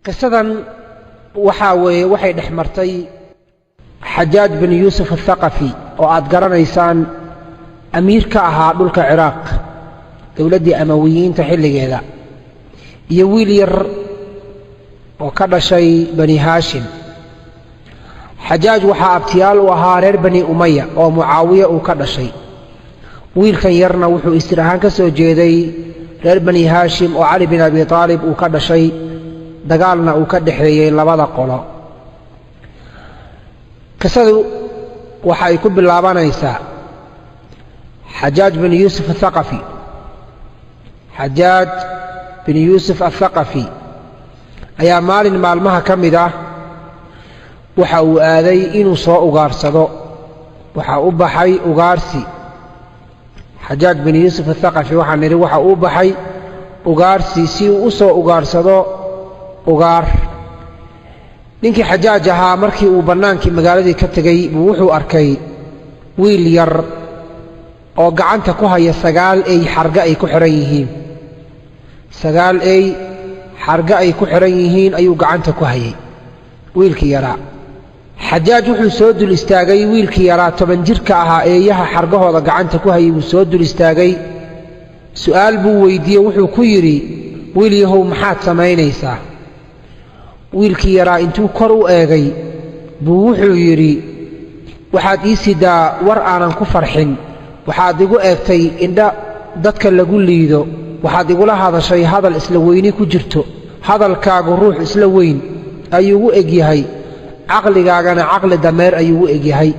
qisadan waxay dhexmartay Xajaaj bin Yuusuf al-Thaqafi oo aad garanaysaan amiir ka ahaa dhulka Ciraaq dawladii Amawiyiinta xilligeeda iyo wiil yar oo ka dhashay Bani Haashim. Xajaaj waxa abtiyaal u ahaa reer Bani Umayya oo Mucaawiya uu ka dhashay. wiilkan yarna wuxuu istirahaan ka soo jeeday reer Bani Haashim oo Ali bin Abi Talib uu ka dhashay, dagaalna uu ka dhaxeeyay labada qolo. qisadu waxa ay ku bilaabanaysaa Xajaaj bin Yuusuf al-Thaqafi. Xajaaj bin Yuusuf al-Thaqafi ayaa maalin maalmaha ka mid ah waxa uu aaday inuu soo ugaarsado. waxa uu baxay ugaarsi. Xajaaj bin Yuusuf al-Thaqafi waxa niri waxa uu baxay ugaarsi si uu soo ugaarsado ugaar. ninkii Xajaaj ahaa markii uu banaankii magaaladii ka tagay buu wuxuu arkay wiil yar oo gacanta ku haya 9 ay xarga ay ku xiran yihiin. 9 ay xarga ay ku xiran yihiin ayuu gacanta ku hayay wiilkii yaraa. Xajaaj wuxuu soo dul istaagay wiilkii yaraa 10 jirka ahaa eeyaha xargahooda gacanta ku hayay buu soo dul istaagay. su'aal buu weydiiyey, wuxuu ku yiri wiil yahow maxaad samaynaysaa? wiilkii yaraa intuu kor u eegay buu wuxuu yiri waxaad ii sidaa war aanan ku farxin. waxaad igu eegtay indha dadka lagu liido. waxaad igula hadashay hadal isla weyni ku jirto. hadalkaagu ruux isla weyn ayuu u egyahay, caqligaagana caqli dameer ayuu u egyahay.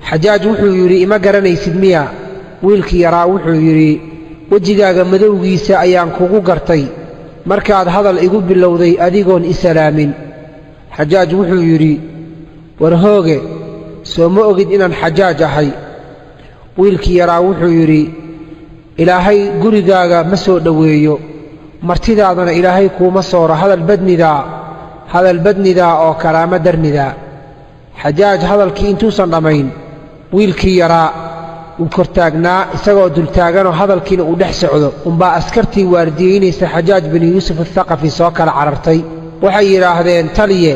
Xajaaj wuxuu yiri ima garanaysid miya? wiilkii yaraa wuxuu yiri wajigaaga madowgiisa ayaan kugu gartay markaad hadal igu bilowday adigoon isalaamin. Xajaaj wuxuu yiri war hooge, soo ma ogid inaan Xajaaj ahay? wiilkii yaraa wuxuu yiri ilaahay gurigaaga ma soo dhoweeyo, martidaadana ilaahay kuuma sooro hadal badnidaa oo karaama darnidaa. Xajaaj hadalkii intuusan dhammayn wiilkii yaraa uu kortaagnaa isagoo dultaaganoo hadalkiina uu dhex socdo unbaa askartii waardiyeynaysa Xajaaj bin Yuusuf al-Thaqafi soo kala carartay. waxay yidhaahdeen taliye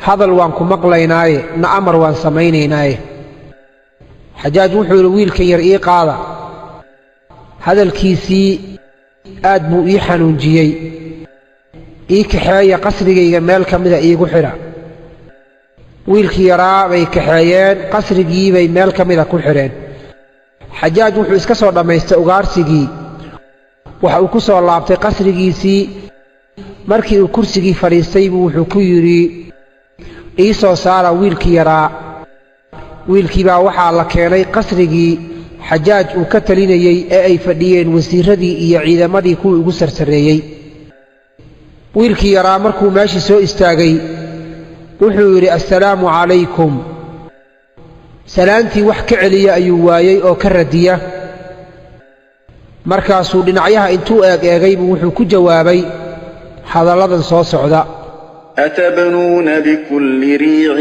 hadal waan ku maqlaynaaye na amar waan samaynaynaaye. Xajaaj wuxuu yidhi wiilkan yar ii qaada. hadalkiisii aad buu ii xanuunjiyey. ii kaxeeya qasrigayga meel ka mida iigu xidha. wiilkii yaraa bay kaxeeyeen, qasrigii bay meel ka mida ku xidheen. Xajaaj wuxuu iska soo dhammaystay ugaarsigii. waxa uu ku soo laabtay qasrigiisii. markii uu kursigii fadhiistay buu wuxuu ku yidhi ii soo saara wiilkii yaraa. wiilkii baa waxaa la keenay qasrigii Xajaaj uu ka talinayey ee ay fadhiyeen wasiiradii iyo ciidamadii kuwii ugu sarsareeyey. wiilkii yaraa markuu meeshii soo istaagay wuxuu yidhi assalaamu calaykum. salaantii wax ka celiya ayuu waayey oo ka radiya. markaasuu dhinacyaha intuu eegay buu wuxuu ku jawaabay hadalladan soo socda: أتبنون بكل ريع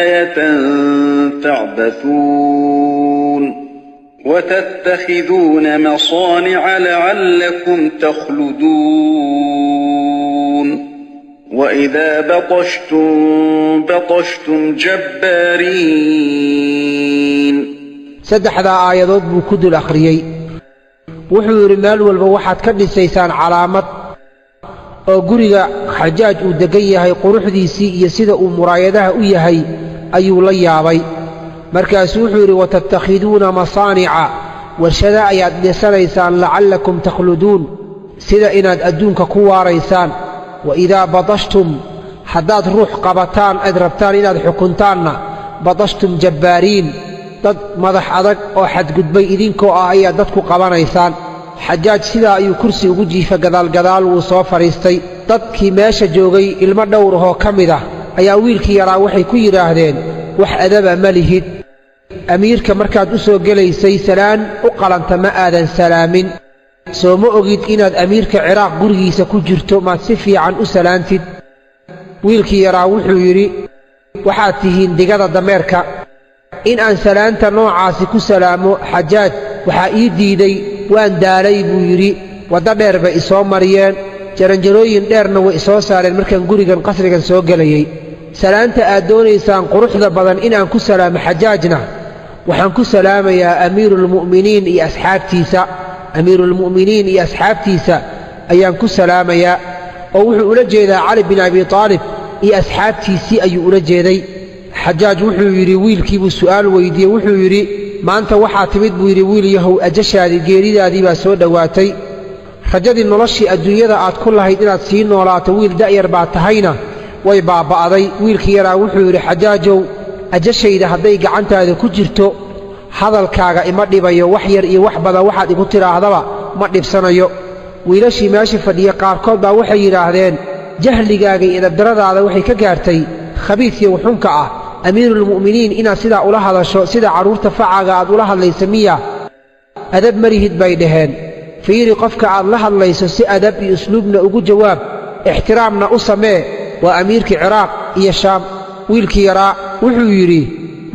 آية تعبثون وتتخذون مصانع لعلكم تخلدون وإذا بطشتم جبارين. 3 aayadood buu ku dul akhriyey. wuxuu yidhi meel walba waxaad ka dhisaysaan calaamad oo guriga Xajaaj uu degan yahay quruxdiisii iyo sida uu muraayadaha u yahay ayuu la yaabay. markaasuu wuxuu yidhi watattakhiduuna masaanica, warshada ayaad dhisanaysaan lacallakum takhluduun, sida inaad adduunka ku waaraysaan. waidaa badashtum, haddaad ruux qabataan aad rabtaan inaad xukuntaanna badashtum jabbaariin, dad madax adag oo xadgudbay idinkoo ah ayaad dadku qabanaysaan. Xajaaj sidaa ayuu kursi ugu jiifa gadaalgadaal wuu soo fadhiistay. dadkii meesha joogay ilmo dhowr ahoo ka mid ah ayaa wiilkii yaraa waxay ku yidhaahdeen wax adaba ma lihid. amiirka markaad u soo gelaysay salaan u qalanta ma aadan salaamin. soo ma ogid inaad amiirka Ciraaq gurigiisa ku jirto maad si fiican u salaantid? wiilkii yaraa wuxuu yidhi waxaad tihiin digada dameerka. in aan salaanta noocaasi ku salaamo Xajaaj waxaa ii diiday, waan daalay buu yidhi. waddo dheer bay isoo mariyeen, jaranjarooyin dheerna way isoo saareen markaan gurigan qasrigan soo gelayay salaanta aad doonaysaan quruxda badan inaan ku salaamo xajaajna waxaan ku salaamayaa amiiruulmu'miniin iyo asxaabtiisa ayaan ku salaamayaa oo wuxuu ula jeedaa cali bin abi aalib iyo asxaabtiisii ayuu ula jeeday xajaaj wuxuu yidhi wiilkiibuu su'aal weydiiyey wuxuu yidhi maanta waxaa timid buu yidhi wiil yahow ajashaadii geeridaadii baa soo dhowaatay rajadii noloshii adduunyada aad ku lahayd inaad sii noolaato wiil da'yar baad tahayna way baaba'day wiilkii yaraa wuxuu yidhi xajaajow ajashayda hadday gacantaada ku jirto hadalkaaga ima dhibayo wax yar iyo wax badan waxaad igu tidhaahdaba ma dhibsanayo wiilashii meesha fadhiya qaarkood baa waxay yidhaahdeen jahligaaga iyo edabdaradaada waxay ka gaartay khabiidkii wuxunka ah amiiruulmu'miniin inaad sidaa ula hadasho sida carruurta facaaga aad ula hadlaysa miya adab marihid bay dhaheen fiiri qofka aad la hadlayso si adab iyo usluubna ugu jawaab ixtiraamna u samee waa amiirkii ciraaq iyo shaam wiilkii yaraa wuxuu yidhi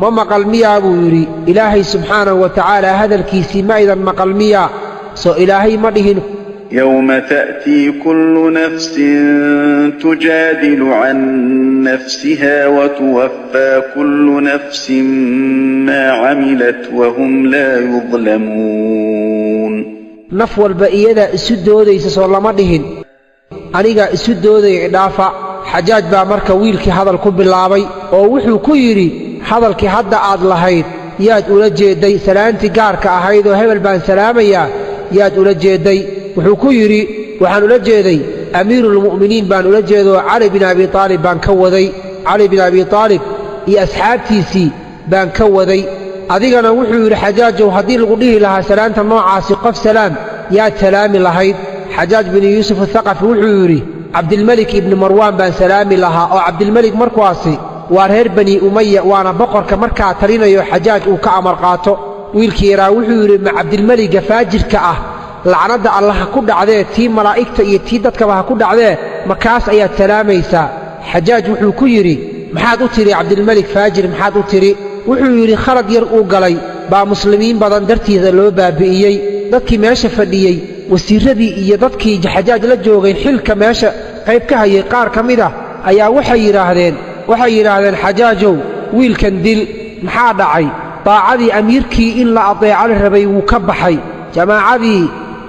ma maqal miyaa buu yidhi ilaahay subxaanahu wa tacaala hadalkiisii ma idan maqal miyaa soo ilaahay ma dhihin يوم تأتي كل نفس تجادل عن نفسها وتوفى كل نفس ما عملت وهم لا يظلمون naf walba iyada isu doodaysa soo lama dhihin aniga isu doodaya idhaafa xajaaj baa marka wiilkii hadal ku bilaabay oo wuxuu ku yidhi hadalkii hadda aad lahayd yaad ula jeedday salaantii gaarka ahayd oo hebel baan salaamayaa yaad ula jeedday wuxuu ku yidhi waxaan ula jeeday amiiruulmu'miniin baan ula jeedoo cali bin abi aalib baan ka waday cali bin abi aalib iyo asxaabtiisii baan ka waday adigana wuxuu yidhi xajaajow haddii lagu dhihi lahaa salaanta noocaasi qof salaam yaad salaami lahayd xajaaj bin yuusuf athaqafi wuxuu yidhi cabdilmelik ibni marwaan baan salaami lahaa oo cabdilmelik markuwaasi waa reer bani umaya waana boqorka markaa talinayo xajaaj uu ka amar qaato wiilkii yaraa wuxuu yidhi ma cabdilmeliga faajirka ah lacnadda alla ha ku dhacdee tii malaa'igta iyo tii dadkaba ha ku dhacdee makaas ayaad salaamaysaa xajaaj wuxuu ku yidhi maxaad u tidhi cabdilmelik faajir maxaad u tidhi wuxuu yidhi khalad yar uu galay baa muslimiin badan dartiisa loo baabi'iyey dadkii meesha fadhiyey wasiirradii iyo dadkii xajaaj la joogay xilka meesha qayb ka hayay qaar ka mid ah ayaa waxay yidhaahdeen xajaajow wiilkan dil maxaa dhacay daacadii amiirkii in la adeeco la rabay wuu ka baxay jamaacadii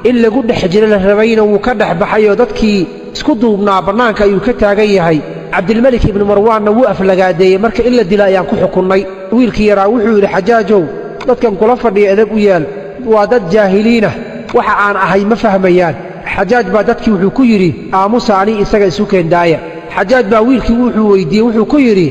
in lagu dhex jiro la rabayna wuu ka dhex baxay oo dadkii isku duubnaa bannaanka ayuu ka taagan yahay cabdilmelik ibni marwaanna wuu aflagaadeeyey marka in la dila ayaan ku xukunnay wiilkii yaraa wuxuu yidhi xajaajow dadkan kula fadhiya edab u yaal waa dad jaahiliinah waxa aan ahay ma fahmayaan xajaaj baa dadkii wuxuu ku yidhi aamusa ani isaga isu keendaaya xajaaj baa wiilkii wuxuu weyddiiyey wuxuu ku yidhi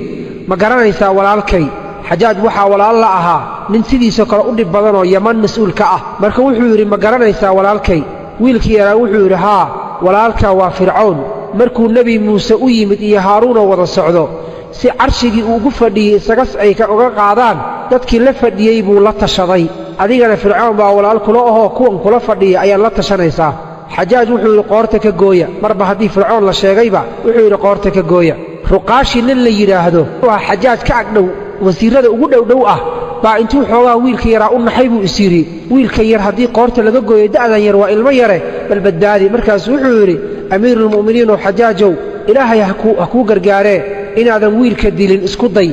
ma garanaysaa walaalkay xajaaj waxaa walaal la ahaa nin sidiisoo kale u dhib badanoo yaman mas-uul ka ah marka wuxuu yidhi ma garanaysaa walaalkay wiilkii yaraa wuxuu yidhi haa walaalkaa waa fircown markuu nebi muuse u yimid iyo haaruunoo wada socdo si carshigii uu ugu fadhiyey isagas ay uga qaadaan dadkii la fadhiyey buu la tashaday adigana fircoon baa walaal kula ahoo kuwan kula fadhiya ayaad la tashanaysaa xajaaj wuxuu yidhi qoorta ka gooya marba haddii fircoon la sheegayba wuxuu yidhi qoorta ka gooya ruqaashi nin la yidhaahdo waa xajaaj ka agdhow wasiirrada ugu dhowdhow ah baa intuu xoogaa wiilka yaraa u naxay buu is yidhi wiilkan yar haddii qoorta laga gooyo da'dan yar waa ilmo yare bal badbaadi markaas wuxuu yidhi amiiruulmu'miniin oo xajaajow ilaahay ha kuu gargaaree inaadan wiilka dilin isku day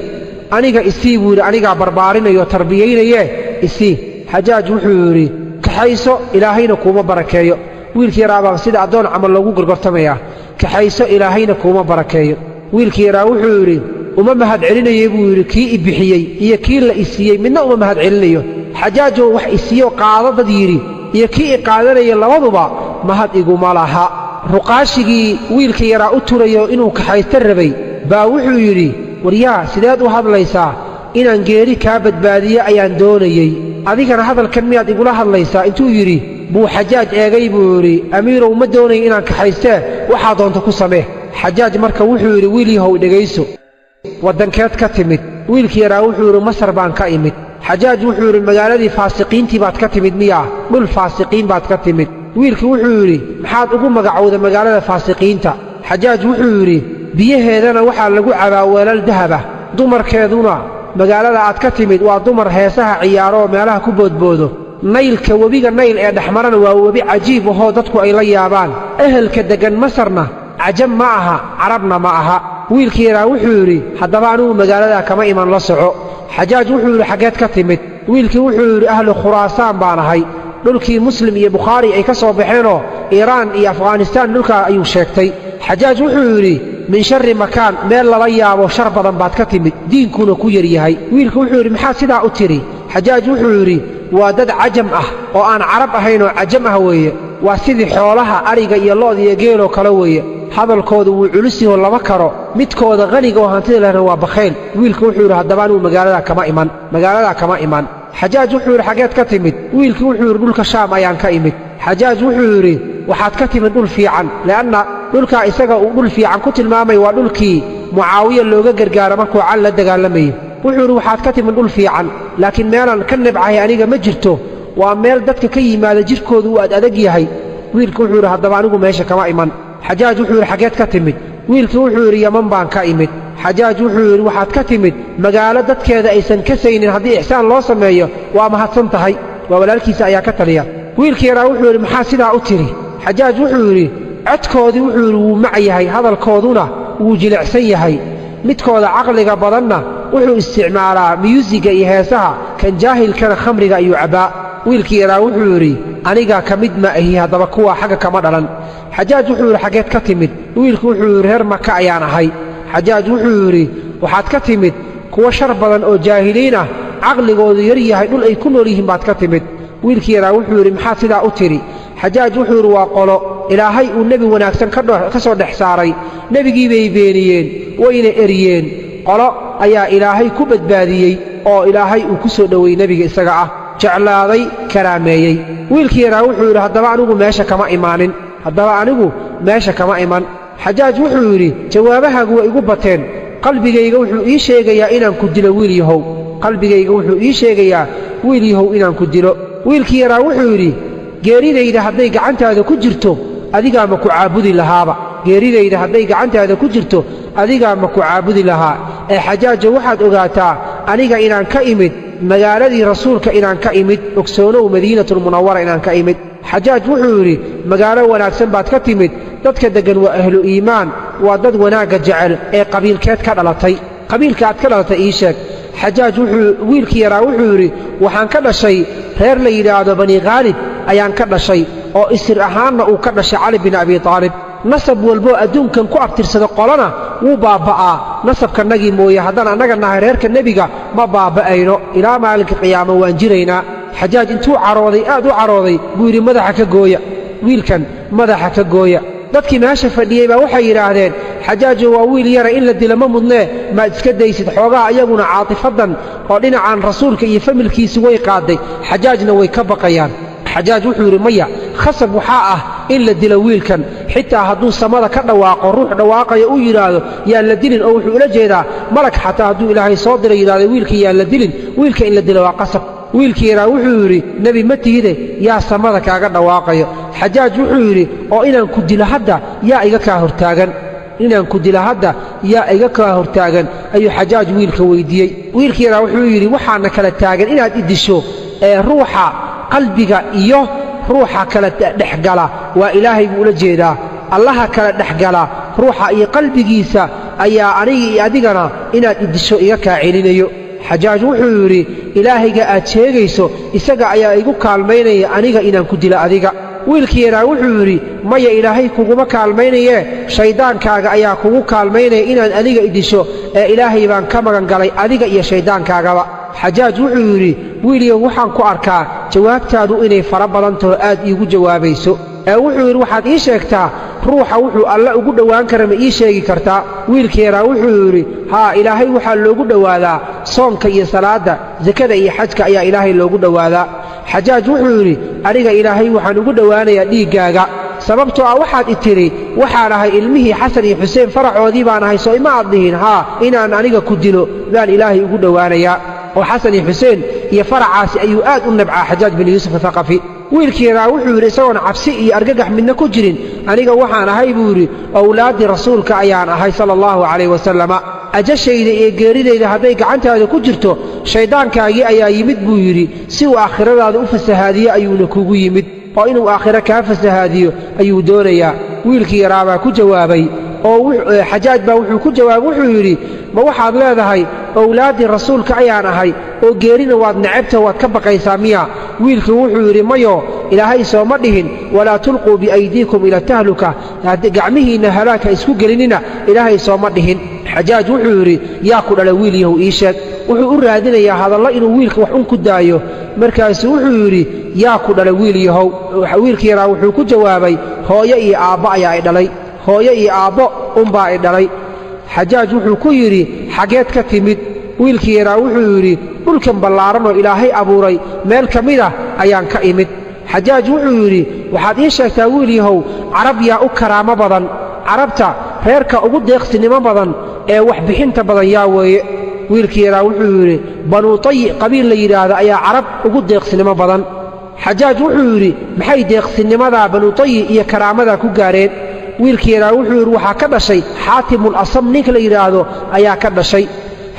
aniga isii buu yidhi anigaa barbaarinayoo tarbiyaynayee isii xajaaj wuxuu yidhi kaxayso ilaahayna kuuma barakeeyo wiilkii yaraa baa sida addoon camal loogu gorgortamayaa kaxayso ilaahayna kuuma barakeeyo wiilkii yaraa wuxuu yidhi uma mahad celinayey buu yidhi kii i bixiyey iyo kii la i siiyey midna uma mahad celinayo xajaajow wax i siiyo qaado dad yidhi iyo kii i qaadanaya labaduba mahad iguma laha ruqaashigii wiilka yaraa u turayo inuu kaxaysta rabay baa wuxuu yidhi waryaa sideed u hadlaysaa inaan geeri kaa badbaadiyo ayaan doonayey adigana hadalkan miyaad igula hadlaysaa intuu yidhi buu xajaaj eegay buu yidhi amiirow ma doonaya inaan kaxaystee waxaa doonta ku samee xajaaj marka wuxuu yidhi wiil yahow dhegayso waddankeed ka timid wiilkii yaraa wuxuu yidhi masar baan ka imid xajaaj wuxuu yidhi magaaladii faasiqiintii baad ka timid miyaa dhul faasiqiin baad ka timid wiilkii wuxuu yidhi maxaad ugu magacowda magaalada faasiqiinta xajaaj wuxuu yidhi biyaheedana waxaa lagu cabaa weelal dahabah dumarkeeduna magaalada aad ka timid waa dumar heesaha ciyaaro oo meelaha ku boodboodo naylka webiga nayl ee dhexmarana waa webi cajiib ahoo dadku ay la yaabaan ehelka deggan masarna cajam ma aha carabna ma aha wiilkii yaraa wuxuu yidhi haddaba anugu magaaladaa kama iman la soco xajaaj wuxuu yidhi xaggeed ka timid wiilkii wuxuu yidhi ahlu khuraasaan baan ahay dhulkii muslim iyo bukhaari ay ka soo baxeenoo iiraan iyo afghanistaan dhulkaa ayuu sheegtay xajaaj wuxuu yidhi min sharri makaan meel lala yaabo shar badan baad ka timid diinkuna ku yar yahay wiilku wuxuu yidhi maxaa sidaa u tidhi xajaaj wuxuu yidhi waa dad cajam ah oo aan carab ahayn oo cajam ah weeye waa sidii xoolaha ariga iyo lo'da iyo geeloo kale weeye hadalkooda wuu culus yaho lama karo midkooda qaniga oo hantida lehna waa bakhayl wiilku wuxuu yidhi haddaba anugu magaaladaa kama iman xajaaj wuxuu yidhi xaggeed ka timid wiilkii wuxuu yidhi dhulka shaam ayaan ka imid xajaaj wuxuu yidhi waxaad ka timid dhul fiican le'anna dhulkaa isaga uu dhul fiican ku tilmaamay waa dhulkii mucaawiya looga gargaaro markuu cal la dagaalamayey wuxuu yidhi waxaad ka timid dhul fiican laakiin meelaan ka nibcahay aniga ma jirto waa meel dadka ka yimaada jidhkoodu uu adag yahay wiilku wuxuu yidhi haddaba anigu meesha kama iman xajaaj wuxuu yidhi xaggeed ka timid wiilkii wuxuu yidhi yaman baan ka imid xajaaj wuxuu yidhi waxaad ka timid magaalo dadkeeda aysan ka saynin haddii ixsaan loo sameeyo waa mahadsan tahay waa walaalkiisa ayaa ka taliya wiilkii yaraa wuxuu yidhi maxaa sidaa u tidhi xajaaj wuxuu yidhi codkoodii wuxuu yidhi wuu mac yahay hadalkooduna wuu jilicsan yahay midkooda caqliga badanna wuxuu isticmaalaa miyuusiga iyo heesaha kan jaahilkana khamriga ayuu cabbaa wiilkii yaraa wuxuu yidhi aniga ka mid ma ahi haddaba kuwa xagga kama dhalan xajaaj wuxuu yidhi xaggeed ka timid wiilku wuxuu yidhi reer maka ayaan ahay xajaaj wuxuu yidhi waxaad ka timid kuwa shar badan oo jaahiliin ah caqligoodu yar yahay dhul ay ku nool yihiin baad ka timid wiilkii yaraa wuxuu yidhi maxaad sidaa u tidhi xajaaj wuxuu yidhi waa qolo ilaahay uu nebi wanaagsan ka soo dhex saaray nebigii bay beeniyeen wayna eryeen qolo ayaa ilaahay ku badbaadiyey oo ilaahay uu ku soo dhoweeyey nebiga isaga ah jeclaaday karaameeyey wiilkii yaraa wuxuu yidhi haddaba anigu meesha kama iman xajaaj wuxuu yidhi jawaabahaagu waa igu bateen qalbigayga wuxuu ii sheegayaa inaan ku dilo wiil yahow inaan ku dilo wiilkii yaraa wuxuu yidhi geeridayda hadday gacantaada ku jirto adigaa ma ku caabudi lahaa ee xajaajo waxaad ogaataa aniga inaan ka imid magaaladii rasuulka inaan ka imid ogsoonow madiinatulmunawara inaan ka imid xajaaj wuxuu yidhi magaalo wanaagsan baad ka timid dadka deggan waa ahlu iimaan waa dad wanaagga jecel ee qabiilkeed ka dhalatay qabiilka aad ka dhalatay ii sheeg xajaaj wiilkii yaraa wuxuu yidhi waxaan ka dhashay reer la yidhaahdo bani khaalib ayaan ka dhashay oo isir ahaanna uu ka dhashay cali bin abi taalib nasab walboo adduunkan ku abtirsada qolana wuu baabba'aa nasabkanagii mooye haddaan annaga nahay reerka nebiga ma baabba'ayno ilaa maalinka qiyaamo waan jiraynaa xajaaj intuu carooday aad u carooday buu yidhi wiilkan madaxa ka gooya dadkii meesha fadhiyey baa waxay yidhaahdeen xajaajo waa wiil yara in la dilo ma mudnee maad iska daysid xoogaha iyaguna caatifadan oo dhinacan rasuulka iyo familkiisi way qaadday xajaajna way ka baqayaan xajaaj wuxuu yidhi maya khasab waxaa ah in la dilo wiilkan xitaa hadduu samada ka dhawaaqo ruux dhawaaqaya uu yidhaahdo yaan la dilin oo wuxuu ula jeedaa malag xataa hadduu ilaahay soo diray yidhahdo wiilka yaan la dilin wiilka in la dilo waa qasab wiilkii yaraa wuxuu yidhi nebi ma tihide yaa samada kaaga dhawaaqayo xajaaj wuxuu yidhi oo inaan ku dilo hadda yaa iga kaa hortaagan ayuu xajaaj wiilka weyddiiyey wiilkii yaraa wuxuu yidhi waxaana kala taagan inaad i disho ee ruuxa qalbiga iyo ruuxa kala dhexgala waa ilaahay buu ula jeedaa allaha kala dhexgala ruuxa iyo qalbigiisa ayaa aniga iyo adigana inaad i disho iga kaa celinayo xajaaj wuxuu yidhi ilaahayga aad sheegayso isaga ayaa igu kaalmaynaya aniga inaan ku dilo adiga wiilkii yaraa wuxuu yidhi maya ilaahay kuguma kaalmaynayee shayddaankaaga ayaa kugu kaalmaynaya inaad aniga i disho ee ilaahay baan ka magan galay adiga iyo shayddaankaagaba xajaaj wuxuu yidhi wiilyow waxaan ku arkaa jawaabtaadu inay fara badan taho aad iigu jawaabayso ee wuxuu yidhi waxaad ii sheegtaa ruuxa wuxuu alle ugu dhowaan kara ma ii sheegi kartaa wiilkii yaraa wuxuu yidhi haa ilaahay waxaa loogu dhowaadaa soonka iyo salaadda sakada iyo xajka ayaa ilaahay loogu dhowaadaa xajaaj wuxuu yidhi aniga ilaahay waxaan ugu dhowaanayaa dhiiggaaga sababtoo ah waxaad i tidhi waxaan ahay ilmihii xasan iyo xuseen faracoodii baan ahay soo ima aad dhihin haa inaan aniga ku dilo baan ilaahay ugu dhowaanayaa oo xasan iyo xuseen iyo faracaasi ayuu aad u nabcaa xajaaj bin yuusuf athaqafi wiilkii yaraa wuxuu yidhi isagoon cabsi iyo argagax midna ku jirin aniga waxaan ahay buu yidhi owlaaddii rasuulka ayaan ahay sala allahu calayh wasalama ajashayda iyo geeridayda hadday gacantaada ku jirto shayddaankaagii ayaa yimid buu yidhi si uu aakhiradaada u fasahaadiyo ayuuna kugu yimid oo inuu aakhiro kaa fasahaadiyo ayuu doonayaa wiilkii yaraabaa ku jawaabay oo xajaaj baa wuxuu ku jawaabay wuxuu yidhi ma waxaad leedahay owlaaddii rasuulka ayaan ahay oo geerina waad necabta waad ka baqaysaa miya wiilkii wuxuu yidhi mayo ilaahay sooma dhihin walaa tulquu biaydiikum ila tahluka gacmihiinna halaagha isku gelinina ilaahay sooma dhihin xajaaj wuxuu yidhi yaa ku dhala wiil yahow ii sheeg wuxuu u raadinayaa hadallo inuu wiilka wax un ku daayo markaasuu wuxuu yidhi yaa ku dhala wiil yahow wiilkii yaraa wuxuu ku jawaabay hooyo iyo aabbo ayaa i dhalay hooyo iyo aabbo unbaa i dhalay xajaaj wuxuu ku yidhi xaggeed ka timid wiilkii yaraa wuxuu yidhi dhulkan ballaaranoo ilaahay abuuray meel ka mid ah ayaan ka imid xajaaj wuxuu yidhi waxaad ii sheegtaa wiil yahow carab yaa u karaamo badan carabta reerka ugu deeqsinimo badan ee waxbixinta badan yaa weeye wiilkii yaraa wuxuu yidhi banuu tayi qabiil la yidhaahdo ayaa carab ugu deeqsinimo badan xajaaj wuxuu yidhi maxay deeqsinnimadaa banuu tayi iyo karaamadaa ku gaareen wiilkii yaraa wuxuu yidhi waxaa ka dhashay xaatimul asam ninka la yidhaahdo ayaa ka dhashay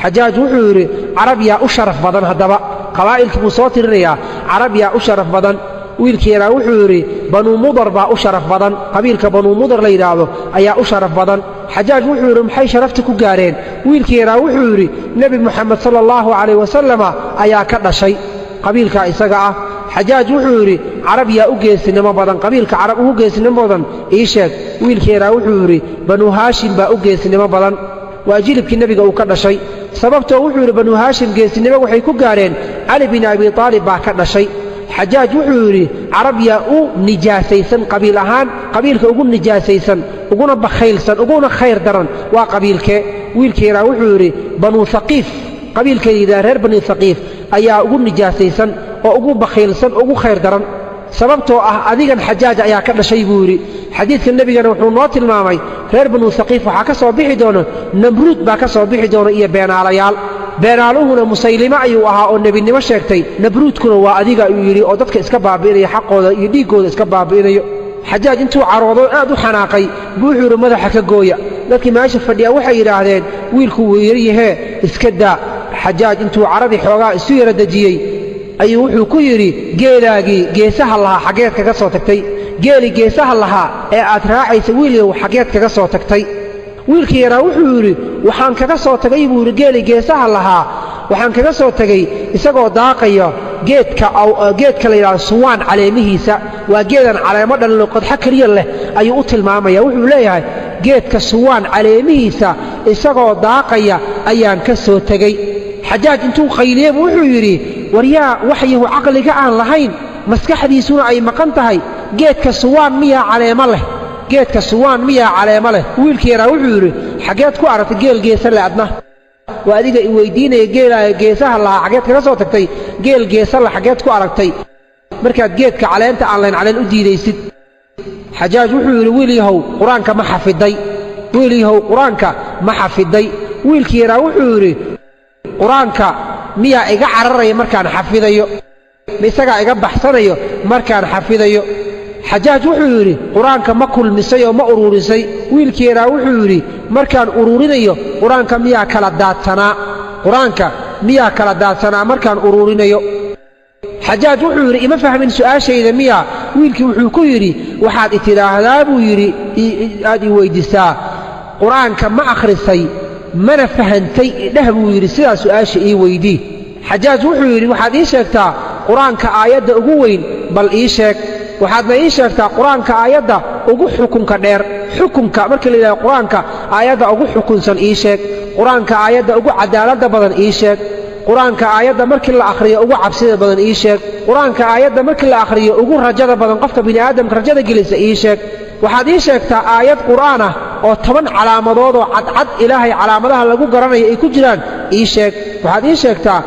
xajaaj wuxuu yidhi carab yaa u sharaf badan haddaba qabaa'ilkii buu soo tirinayaa carab yaa u sharaf badan wiilkii yaraa wuxuu yidhi banuu mudar baa u sharaf badan qabiilka banuu mudar la yidhaahdo ayaa u sharaf badan xajaaj wuxuu yidhi maxay sharafta ku gaareen wiilkii yaraa wuxuu yidhi nebi moxamed sala allahu calayh wasalama ayaa ka dhashay qabiilkaa isaga ah xajaaj wuxuu yidhi carab yaa u geesinimo badan qabiilka carab ugu geesinimo badan ii sheeg wiilkii yaraa wuxuu yidhi banuu haashim baa u geesinimo badan waa jilibkii nebiga uu ka dhashay sababtoo wuxuu yidhi banuu haashim geesinimo waxay ku gaareen cali bin abi aalib baa ka dhashay xajaaj wuxuu yidhi carab yaa u nijaasaysan qabiil ahaan qabiilka ugu nijaasaysan uguna bakhaylsan uguna khayr daran waa qabiilkee wiilkii yaraa wuxuu yidhi banuu haqiif qabiilka yidhaha reer banii haqiif ayaa ugu nijaasaysan oo ugu bakhaylsan ugu khayr daran sababtoo ah adigan xajaaj ayaa ka dhashay buu yidhi xadiidka nebigana wuxuu noo tilmaamay reer banuu haqiif waxaa ka soo bixi doona namruud baa ka soo bixi doona iyo beenaalayaal beenaaluhuna musaylime ayuu ahaa oo nebinimo sheegtay nabruudkuna waa adiga ayuu yidhi oo dadka iska baabi'inaya xaqooda iyo dhiiggooda iska baabi'inayo xajaaj intuu caroodo aad u xanaaqay buu wuxuu yidhi madaxa ka gooya dadkii meesha fadhiya waxay yidhaahdeen wiilku wuu yaryahee iska daa xajaaj intuu caradii xoogaa isu yara dejiyey ayuu wuxuu ku yidhi geelaagii geesaha lahaa xaggeed kaga soo tagtay geelii geesaha lahaa ee aad raacaysa wiilyow xaggeed kaga soo tagtay wiilkii yaraa wuxuu yidhi waxaan kaga soo tagay buu yidhi geelii geesaha lahaa waxaan kaga soo tegey isagoo daaqaya geedka la yidhahdo suwaan caleemihiisa waa geedan caleemo dhallo qodxo keliya leh ayuu u tilmaamaya wuxuu leeyahay geedka suwaan caleemihiisa isagoo daaqaya ayaan ka soo tegey xajaaj intuu qayliyey buu wuxuu yidhi waryaa waxyahu caqliga aan lahayn maskaxdiisuna ay maqan tahay geedka suwaan miyaa caleemo leh geedka suwaan miyaa caleemo leh wiilkii yaraa wuxuu yidhi xaggeed ku aragtay geel geesa le adna waa adiga i weyddiinaya geelaaga geesaha lahaa xaggeed kaga soo tagtay geel geesa le xaggeed ku aragtay markaad geedka caleenta aan layn caleen u diidaysid xajaaj wuxuu yidhi wiil yahow qur-aanka ma xafiday wiil yahow qur-aanka ma xafiday wiilkii yaraa wuxuu yidhi qur-aanka miyaa iga cararaya markaan xafidayo ma isagaa iga baxsanayo markaan xafidayo xajaaj wuxuu yidhi qur-aanka ma kulmisay oo ma uruurisay wiilkii yaraa wuxuu yidhi markaan uruurinayo qur-aanka miyaa kala daadsanaa qur-aanka miyaa kala daadsanaa markaan uruurinayo xajaaj wuxuu yidhi ima fahmin su'aashayda miyaa wiilkii wuxuu ku yidhi waxaad itidhaahdaa buu yidhi aad ii weyddiisaa qur-aanka ma akhrisay mana fahantay idheh buu yidhi sidaa su'aasha ii weydii xajaaj wuxuu yidhi waxaad ii sheegtaa qur-aanka aayadda ugu weyn bal ii sheeg waxaadna ii sheegtaa qur-aanka aayadda ugu xukunka dheer xukunka marka la yidhahdo qur-aanka aayadda ugu xukunsan ii sheeg qur-aanka aayadda ugu cadaaladda badan ii sheeg qur-aanka aayadda markii la akhriyo ugu cabsida badan ii sheeg qur-aanka aayadda markii la akhriyo ugu rajada badan qofka bini'aadamka rajada gelisa ii sheeg waxaad ii sheegtaa aayad qur'aan ah oo 10 calaamadoodoo cadcad ilaahay calaamadaha lagu garanayo ay ku jiraan ii sheeg waxaad ii sheegtaa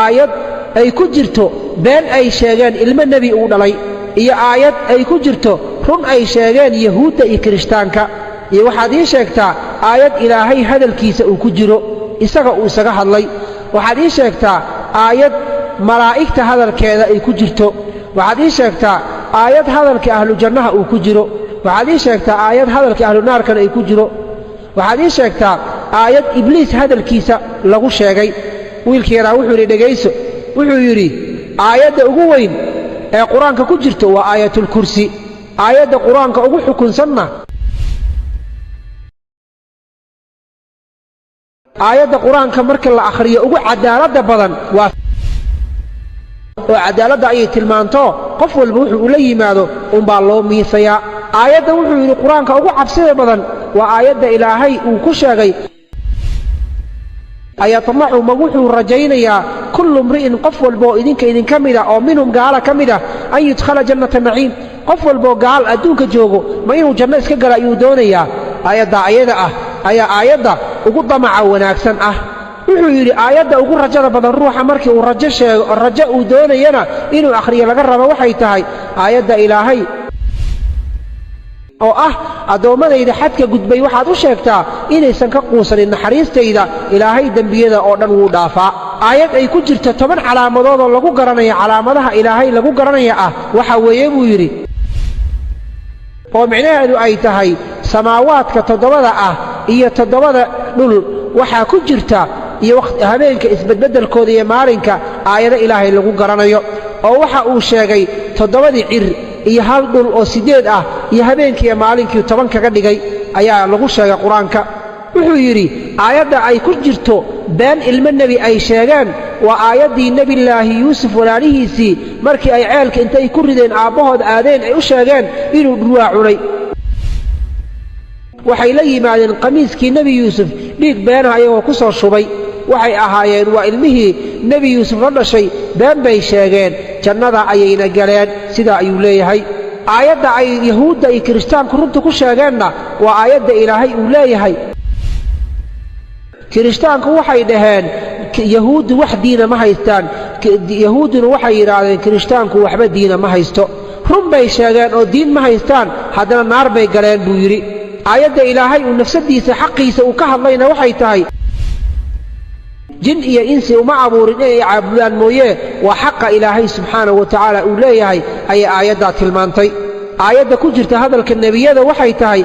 aayad ay ku jirto been ay sheegeen ilmo nebi uu dhalay iyo aayad ay ku jirto run ay sheegeen yahuudda iyo kirishtaanka iyo waxaad ii sheegtaa aayad ilaahay hadalkiisa uu ku jiro isaga uu isaga hadlay waxaad ii sheegtaa aayad malaa'igta hadalkeeda ay ku jirto waxaad ii sheegtaa aayad hadalka ahlu jannaha uu ku jiro waxaad ii sheegtaa aayad hadalka ahlu naarkana ay ku jiro waxaad ii sheegtaa aayad ibliis hadalkiisa lagu sheegay wiilkii yaraa wuxuu yidhi dhegayso wuxuu yidhi aayadda ugu weyn ee qur-aanka ku jirto waa aayatul kursi aayadda qur-aanka ugu xukunsanna aayadda qur-aanka marka la akhriyo ugu cadaaladda badan waa oo cadaaladda ayay tilmaanto qof walba wuxuu ula yimaado unbaa loo miisayaa aayadda wuxuu yidhi qur-aanka ugu cabsida badan waa aayadda ilaahay uu ku sheegay ayatmacu ma wuxuu rajaynayaa kullu mri'in qof walboo idinka mida oo minhum gaala ka mid ah an yudkhala jannata naciim qof walboo gaal adduunka joogo ma inuu janno iska gala ayuu doonayaa aayadda ayada ah ayaa aayadda ugu damaca wanaagsan ah wuxuu yidhi aayadda ugu rajada badan ruuxa markii uu rajo uu doonayana inuu akhriyo laga rabo waxay tahay aayadda ilaahay oo ah addoommadayda xadka gudbay waxaad u sheegtaa inaysan ka quusanin naxariistayda ilaahay dembiyada oo dhan wuu dhaafaa aayad ay ku jirto 10 calaamadood oo lagu garanaya calaamadaha ilaahay lagu garanaya ah waxa weeye buu yidhi oo micnaheedu ay tahay samaawaadka 7 ah iyo 7 dhul waxaa ku jirta iyo habeenka isbedbedelkooda iyo maalinka aayado ilaahay lagu garanayo oo waxa uu sheegay 7 cir iyo hal dhul oo 8 ah iyo habeenkii iyo maalinkii 10 kaga dhigay ayaa lagu sheegay qur-aanka wuxuu yidhi aayadda ay ku jirto been ilmo nebi ay sheegeen waa aayaddii nebillaahi yuusuf walaalihiisii markii ay ceelka intay ku rideen aabbahood aadeen ay u sheegeen inuu dhurwaa cunay waxay la yimaadeen qamiiskii nebi yuusuf dhiig beenah ayagoo ku soo shubay waxay ahaayeen waa ilmihii nebi yuusuf la dhashay been bay sheegeen jannada ayayna galeen sidaa ayuu leeyahay aayadda ay yahuudda iyo kirishtaanku runta ku sheegeenna waa aayadda ilaahay uu leeyahay kirishtaanku waxay dhaheen yahuuddu wax diina ma haystaan yahuudduna waxay yidhaahdeen kirishtaanku waxba diina ma haysto run bay sheegeen oo diin ma haystaan haddana naar bay galeen buu yidhi aayadda ilaahay uu nafsadiisa xaqiisa uu ka hadlayna waxay tahay jin iyo insi uma abuurin inay caabudaan mooye waa xaqa ilaahay subxaanahu wa tacaala uu leeyahay ayay aayaddaa tilmaantay aayadda ku jirta hadalka nebiyada waxay tahay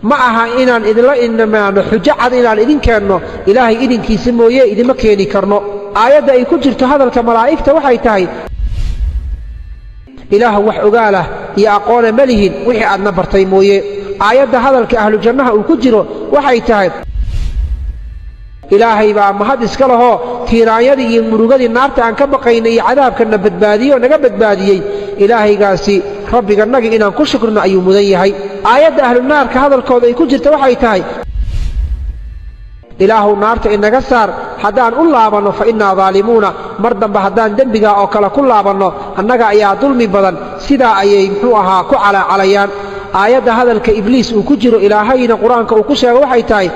ma aha inaan idinla inamaano xujo cad inaan idin keenno ilaahay idinkiisa mooye idima keeni karno aayadda ay ku jirto hadalka malaa'igta waxay tahay ilaahu wax ogaalah iyo aqoona ma lihin wixii aadna bartay mooye aayadda hadalka ahlu jannaha uu ku jiro waxay tahay ilaahay baa mahad iska lahoo tiiraanyadii iyo murugadii naarta aan ka baqaynay iyo cadaabkanna badbaadiyey oo naga badbaadiyey ilaahaygaasi rabbigannaga inaan ku shukrino ayuu mudan yahay aayadda ahlu naarka hadalkooda ay ku jirta waxay tahay ilaahu naarta inaga saar haddaan u laabanno fa innaa daalimuuna mar dambe haddaan dembigaa oo kale ku laabanno annaga ayaa dulmi badan sidaa ayay muxuu ahaa ku calaacalayaan aayadda hadalka ibliis uu ku jiro ilaahayna qur-aanka uu ku sheego waxay tahay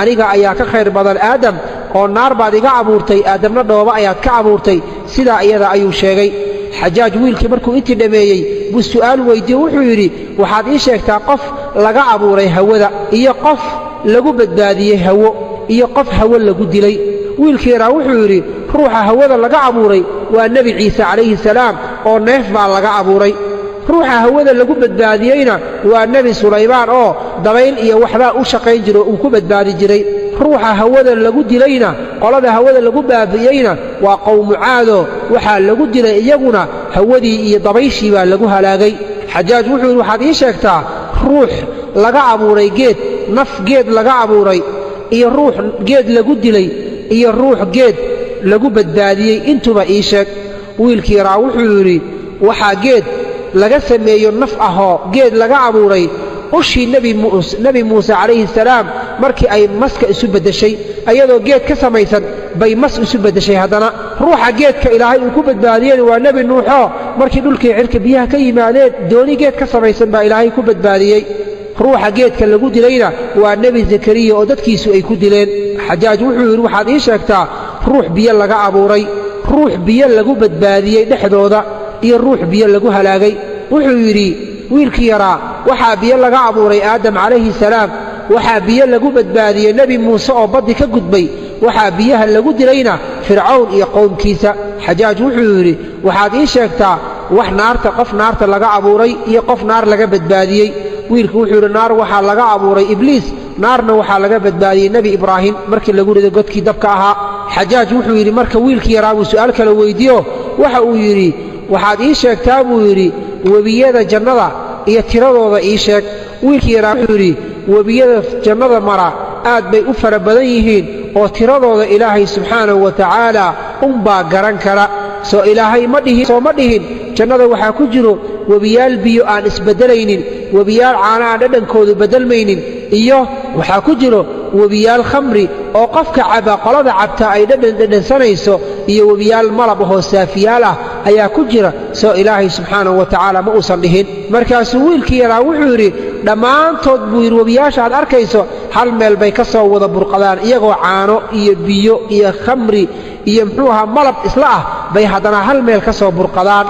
aniga ayaa ka khayr badan aadam oo naar baad iga abuurtay aadamna dhooba ayaad ka abuurtay sidaa iyada ayuu sheegay xajaaj wiilkii markuu intii dhammeeyey buu su'aal weydiiye wuxuu yidhi waxaad ii sheegtaa qof laga abuuray hawada iyo qof lagu badbaadiyey hawo iyo qof hawo lagu dilay wiilkii yaraa wuxuu yidhi ruuxa hawada laga abuuray waa nebi ciise calayhi salaam oo neef baa laga abuuray ruuxa hawada lagu badbaadiyeyna waa nebi sulaymaan oo dabayl iyo waxbaa u shaqayn jiro uu ku badbaadi jiray ruuxa hawada lagu dilayna qolada hawada lagu baabi'iyeyna waa qowmu caado waxaa lagu dilay iyaguna hawadii iyo dabayshii baa lagu halaagay xajaaj wuxuu yidhi waxaad ii sheegtaa ruux laga abuuray geed naf geed laga abuuray iyo ruux geed lagu dilay iyo ruux geed lagu badbaadiyey intuba ii sheeg wiilkii yaraa wuxuu yidhi waxaa geed laga sameeyo naf ahoo geed laga abuuray ushii nebi muuse calayhi salaam markii ay maska isu beddeshay ayadoo geed ka samaysan bay mas isu beddeshay haddana ruuxa geedka ilaahay uu ku badbaadiyeen waa nebi nuuxoo markii dhulkii cirka biyaha ka yimaadeen dooni geed ka samaysan baa ilaahay ku badbaadiyey ruuxa geedka lagu dilayna waa nebi zakariya oo dadkiisu ay ku dileen xajaaj wuxuu yidhi waxaad ii sheegtaa ruux biyo laga abuuray ruux biyo lagu badbaadiyey dhexdooda iyo ruux biyo lagu halaagay wuxuu yidhi wiilkii yaraa waxaa biyo laga abuuray aadam calayhi salaam waxaa biyo lagu badbaadiyey nebi muuse oo baddi ka gudbay waxaa biyaha lagu dilayna fircawn iyo qowmkiisa xajaaj wuxuu yidhi waxaad ii sheegtaa wax naarta qof naarta laga abuuray iyo qof naar laga badbaadiyey wiilku wuxuu yidhi naar waxaa laga abuuray ibliis naarna waxaa laga badbaadiyey nebi ibraahim markii lagu riday godkii dabka ahaa xajaaj wuxuu yidhi marka wiilkii yaraa buu su'aal kale weydiiyo waxa uu yidhi waxaad ii sheegtaa buu yidhi webiyada jannada iyo tiradooda ii sheeg wiilkii yaraa wuxuu yidhi webiyada jannada mara aad bay u fara badan yihiin oo tiradooda ilaahay subxaanahu wa tacaala unbaa garan kara soo ilaahay ma dhihin jannada waxaa ku jiro webiyaal biyo aan isbeddelaynin webiyaal caana aan dhadhankoodu beddelmaynin iyo waxaa ku jiro webiyaal khamri oo qofka caba qolada cabta ay dhadhansanayso iyo webiyaal malab ahoo saafiyaal ah ayaa ku jira soo ilaahay subxaanahu wa tacaala ma uusan dhihin markaasuu wiilkii yaraa wuxuu yidhi dhammaantood buu yidhi webiyaasha aad arkayso hal meel bay ka soo wada burqadaan iyagoo caano iyo biyo iyo khamri iyo muxuu ahaa malab isla ah bay haddana hal meel ka soo burqadaan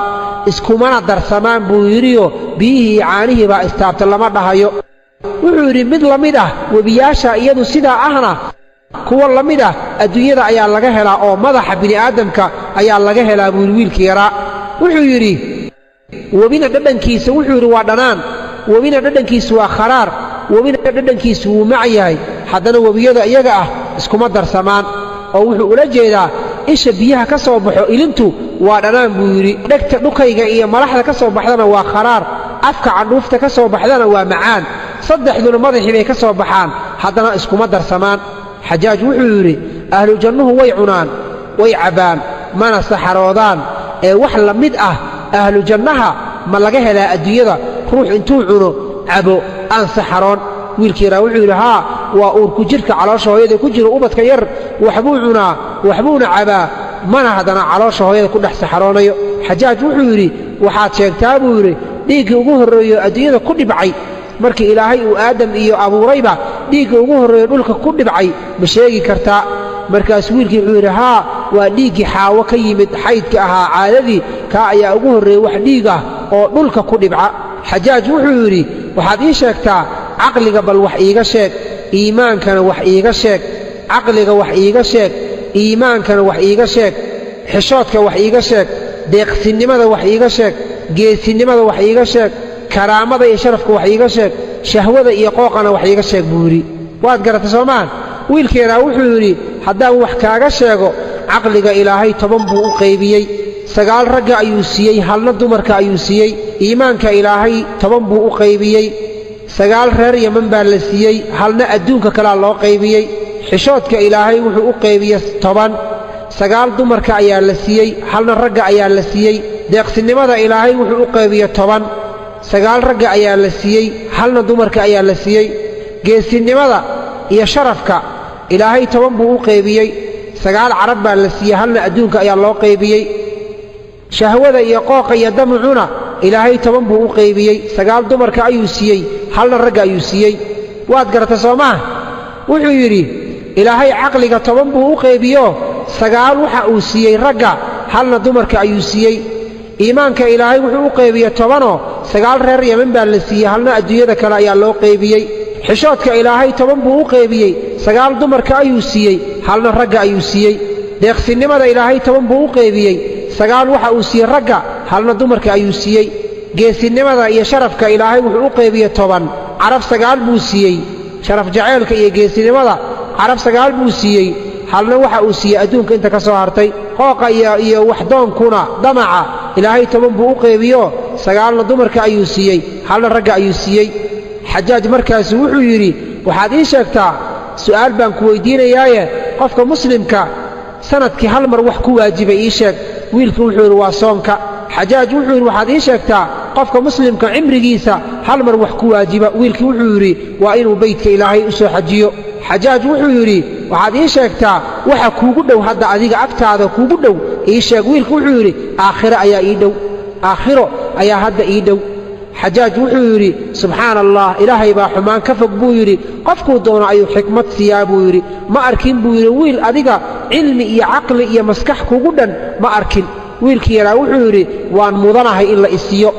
iskumana darsamaan buu yidhiyo biyihii iyo caanihii baa istaabta lama dhahayo wuxuu yidhi mid la mid ah webiyaasha iyadu sidaa ahna kuwa la mid ah adduunyada ayaa laga helaa oo madaxa bini'aadamka ayaa laga helaa buu wiilkii yaraa wuxuu yidhi webina dhadhankiisa wuxuu yidhi waa dhanaan webina dhadhankiisu waa kharaar webina dhadhankiisu wuu mac yahay haddana webiyada iyaga ah iskuma darsamaan oo wuxuu ula jeedaa isha biyaha ka soo baxo ilintu waa dhanaan buu yidhi dhegta dhukayga iyo malaxda ka soo baxdana waa kharaar afka candhuufta ka soo baxdana waa macaan saddexduna madaxii bay ka soo baxaan haddana iskuma darsamaan xajaaj wuxuu yidhi ahlu jannuhu way cunaan way cabbaan mana saxaroodaan ee wax la mid ah ahlu jannaha ma laga helaa adduunyada ruux intuu cuno cabo aan saxaroon wiilkii yaraa wuxuu yidhi haa waa uurku jidhka caloosha hooyada ku jiro ubadka yar waxbuu cunaa waxbuuna cabaa mana haddana caloosha hooyada ku dhex saxaroonayo xajaaj wuxuu yidhi waxaad sheegtaa buu yidhi dhiiggii ugu horreeyo adduunyada ku dhibcay markii ilaahay uu aadam iyo abuurayba dhiigga ugu horreeyo dhulka ku dhibcay ma sheegi kartaa markaas wiilkii wuxuu yidhi haa waa dhiiggii xaawo ka yimid xaydka ahaa caadadii kaa ayaa ugu horreeyey wax dhiig ah oo dhulka ku dhibca xajaaj wuxuu yidhi waxaad ii sheegtaa caqliga bal wax iiga sheeg iimaankana wax iiga sheeg caqliga wax iiga sheeg iimaankana wax iiga sheeg xishoodka wax iiga sheeg deeqsinnimada wax iiga sheeg geesinimada wax iiga sheeg karaamada iyo sharafka wax iiga sheeg shahwada iyo qooqana wax iiga sheeg buu yidhi waad garata soomaan wiilkeenaa wuxuu yidhi haddaan wax kaaga sheego caqliga ilaahay 10 buu u qaybiyey 9 ragga ayuu siiyey halna dumarka ayuu siiyey iimaanka ilaahay 10 buu u qaybiyey 9 reer yaman baa la siiyey halna adduunka kalaa loo qaybiyey xishoodka ilaahay wuxuu u qaybiyey 10 9 dumarka ayaa la siiyey halna ragga ayaa la siiyey deeqsinimada ilaahay wuxuu u qaybiyey 10 9 ragga ayaa la siiyey halna dumarka ayaa la siiyey geesinimada iyo sharafka ilaahay 10 buu u qaybiyey 9 carab baa la siiyey halna adduunka ayaa loo qaybiyey shahwada iyo qooqa iyo damcuna ilaahay 10 buu u qaybiyey 9 dumarka ayuu siiyey halna ragga ayuu siiyey waad garata soomaa wuxuu yidhi ilaahay caqliga 10 buu u qaybiyo 9 waxa uu siiyey ragga halna dumarka ayuu siiyey iimaanka ilaahay wuxuu u qaybiyey 10 9 reer yaman baa la siiyey halna adduunyada kale ayaa loo qaybiyey xishoodka ilaahay 10 buu u qaybiyey 9 dumarka ayuu siiyey halna ragga ayuu siiyey deeqsinnimada ilaahay 10 buu u qaybiyey 9 waxa uu siiyey ragga halna dumarka ayuu siiyey geesinimada iyo sharafka ilaahay wuxuu u qaybiyey 10 carab 9 buu siiyey sharaf jaceylka iyo geesinimada carab 9 buu siiyey halna waxa uu siiyey adduunka inta ka soo hartay qooqa iyo waxdoonkuna damaca ilaahay 10 buu u qaybiyo 9 dumarka ayuu siiyey halna ragga ayuu siiyey xajaaj markaas wuxuu yidhi waxaad ii sheegtaa su'aal baan ku weydiinayaaye qofka muslimka sanadkii hal mar wax ku waajibay ii sheeg wiilku wuxuu yidhi waa soonka xajaaj wuxuu yidhi waxaad ii sheegtaa qofka muslimka cimrigiisa hal mar wax ku waajiba wiilkii wuxuu yidhi waa inuu beydka ilaahay u soo xajiyo xajaaj wuxuu yidhi waxaad ii sheegtaa waxa kuugu dhow hadda adiga agtaada kuugu dhow ii sheeg wiilku wuxuu yidhi aakhiro ayaa ii dhow aakhiro ayaa hadda ii dhow xajaaj wuxuu yidhi subxaana allah ilaahay baa xumaan ka fog buu yidhi qofkuu doono ayuu xikmad siiyaa buu yidhi ma arkin buu yidhi wiil adiga cilmi iyo caqli iyo maskax kugu dhan ma arkin wiilkii yaraa wuxuu yidhi waan mudanahay in la isiyo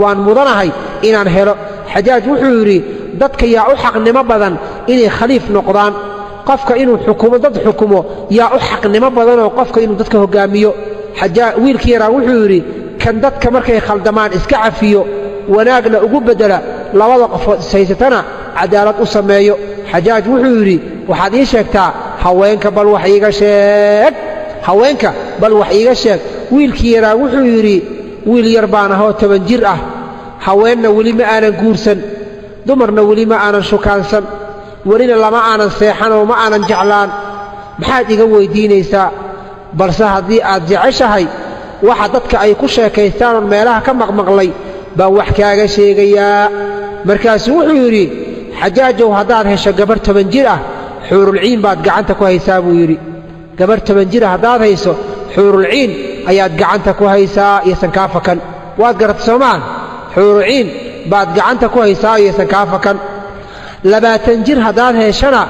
waan mudanahay inaan helo xajaaj wuxuu yidhi dadka yaa u xaqnimo badan inay khaliif noqdaan qofka inuu xukumo dad xukumo yaa u xaqnimo badanoo qofka inuu dadka hoggaamiyo wiilkii yaraa wuxuu yidhi kan dadka markay khaldamaan iska cafiyo wanaagna ugu beddela labada qofood ishaysatana cadaalad u sameeyo. xajaaj wuxuu yidhi waxaad ii sheegtaa haweenka bal wax iiga sheeg, haweenka bal wax iiga sheeg. wiilkii yaraa wuxuu yidhi wiil yar baan ahoo 10 jir ah, haweenna weli ma aanan guursan, dumarna weli ma aanan shukaansan, welina lama aanan seexan oo ma aanan jeclaan, maxaad iga weydiinaysaa? balse haddii aad jeceshahay waxa dadka ay ku sheekaystaan oon meelaha ka maqmaqlay baan wax kaaga sheegayaa. markaasuu wuxuu yidhi xajaajow haddaad hesho gabar 10 jir ah xuurulciin baad gacanta ku haysaa buu yidhi. gabar 10 jir ah haddaad hayso xuurulciin ayaad gacanta ku haysaa iyosan kaa fakan. waad garata soomaan? xuurulciin baad gacanta ku haysaa iyosan kaa fakan. 20 jir haddaad heshana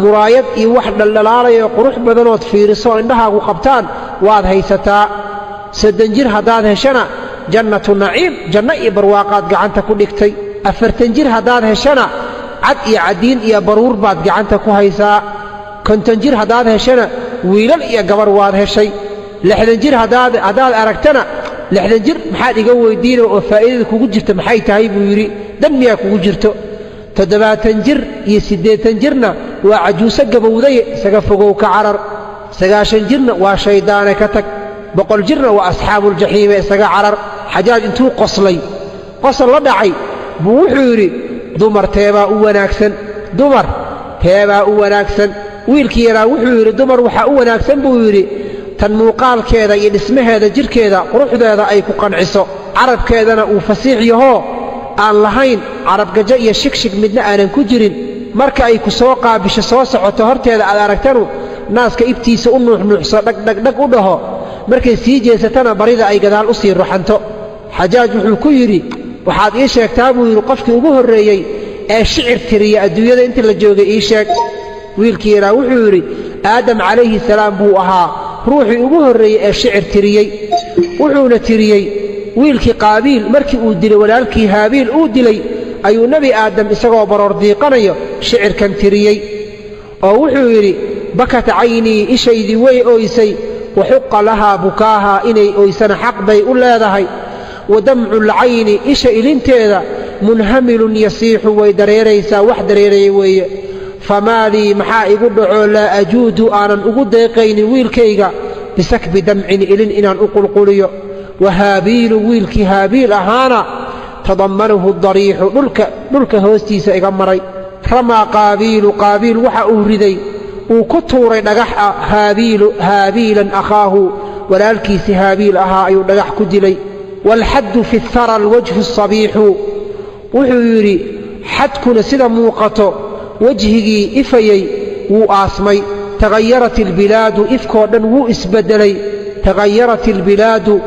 muraayad iyo wax dhaldhalaalayo qurux badanood fiiriso indhahaagu qabtaan waad haysataa. 30 jir haddaad heshana jannatu naciim, janno iyo barwaaqaad gacanta ku dhigtay. 40 jir haddaad heshana cad iyo cadiin iyo baruur baad gacanta ku haysaa. 50 jir haddaad heshana wiilal iyo gabar waad heshay. 60 jir haddaad aragtana 60 jir maxaad iga weydiina oo faa'iidada kugu jirta maxay tahay buu yidhi, dan miyaa kugu jirto. 70 jir iyo 80 jirna waa cajuuso gabowday, isaga fogow ka carar. 90 jirna waa shaydaane ka tag. 100 jirna waa asxaabuuljaxiime, isaga carar. xajaaj intuu qosl la dhacay buu wuxuu yidhi dumar teebaa u wanaagsan, dumar teebaa u wanaagsan. wiilkii yaraa wuxuu yidhi dumar waxaa u wanaagsan buu yidhi tan muuqaalkeeda iyo dhismaheeda jidhkeeda quruxdeeda ay ku qanciso, carabkeedana uu fasiix yahoo aan lahayn carabgajo iyo shigshig midna aanan ku jirin. marka ay ku soo qaabisho soo socoto horteeda aad aragtanu naaska ibtiisa u nuuxnuuxso dhagdhagdhag u dhaho, markay sii jeesatana barida ay gadaal u sii ruxanto. xajaaj wuxuu ku yidhi waxaad ii sheegtaa buu yidhi qofkii ugu horreeyey ee shicir tiriya adduunyada inta la joogay ii sheeg. wiilkii yaraa wuxuu yidhi aadam calayhi salaam buu ahaa ruuxii ugu horreeyey ee shicir tiriyey. wuxuuna tiriyey wiilkii qaabiil markii uu dilay walaalkii haabiil uu dilay ayuu nebi aadam isagoo baroor diiqanayo shicirkan tiriyey oo wuxuu yidhi bakat caynii, ishaydii way ooysay, waxuqa lahaa bukaahaa, inay ooysana xaq bay u leedahay. wadamcu lcayni, isha ilinteeda munhamilun yasiixu, way dareeraysaa, wax dareeraya weeye. famaa lii maxaa igu dhaco laa ajuudu aanan ugu deeqaynin wiilkayga bisakbi damcin ilin inaan u qulquliyo. wahaabiilu wiilkii haabiil ahaana tadammanahu dariixu, dhulka hoostiisa iga maray. ramaa qaabiilu, qaabiil waxa uu riday uu ku tuuray dhagax ah haabiilan akhaahu, walaalkiisii haabiil ahaa ayuu dhagax ku dilay. waalxaddu fi hara alwajhu asabiixu, wuxuu yidhi xadkuna sida muuqato wejhigii ifayey wuu aasmay. tagayarat ilbilaadu, ifkoo dhan wuu isbeddelay. tagayarat ilbilaadu,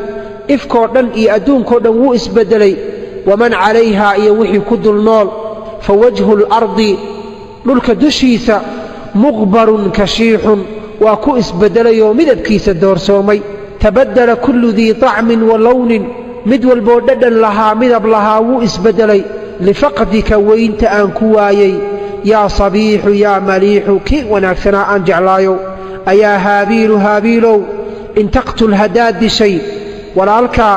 ifkoo dhan iyo adduunkoo dhan wuu isbeddelay. waman calayhaa, iyo wixii ku dul nool. fawajhu اlardi, dhulka dushiisa muqbarun kashiixun, waa ku isbeddelayoo midabkiisa doorsoomay. tabaddala kullu dii طacmin wa lownin, mid walboo dhadhan lahaa midab lahaa wuu isbeddelay. lifaqdika weynta aan ku waayey, yaa sabiixu yaa maliixu, kii wanaagsanaa aan jeclaayow. ayaa haabiilu haabiilow, in taqtul haddaad dishay walaalkaa,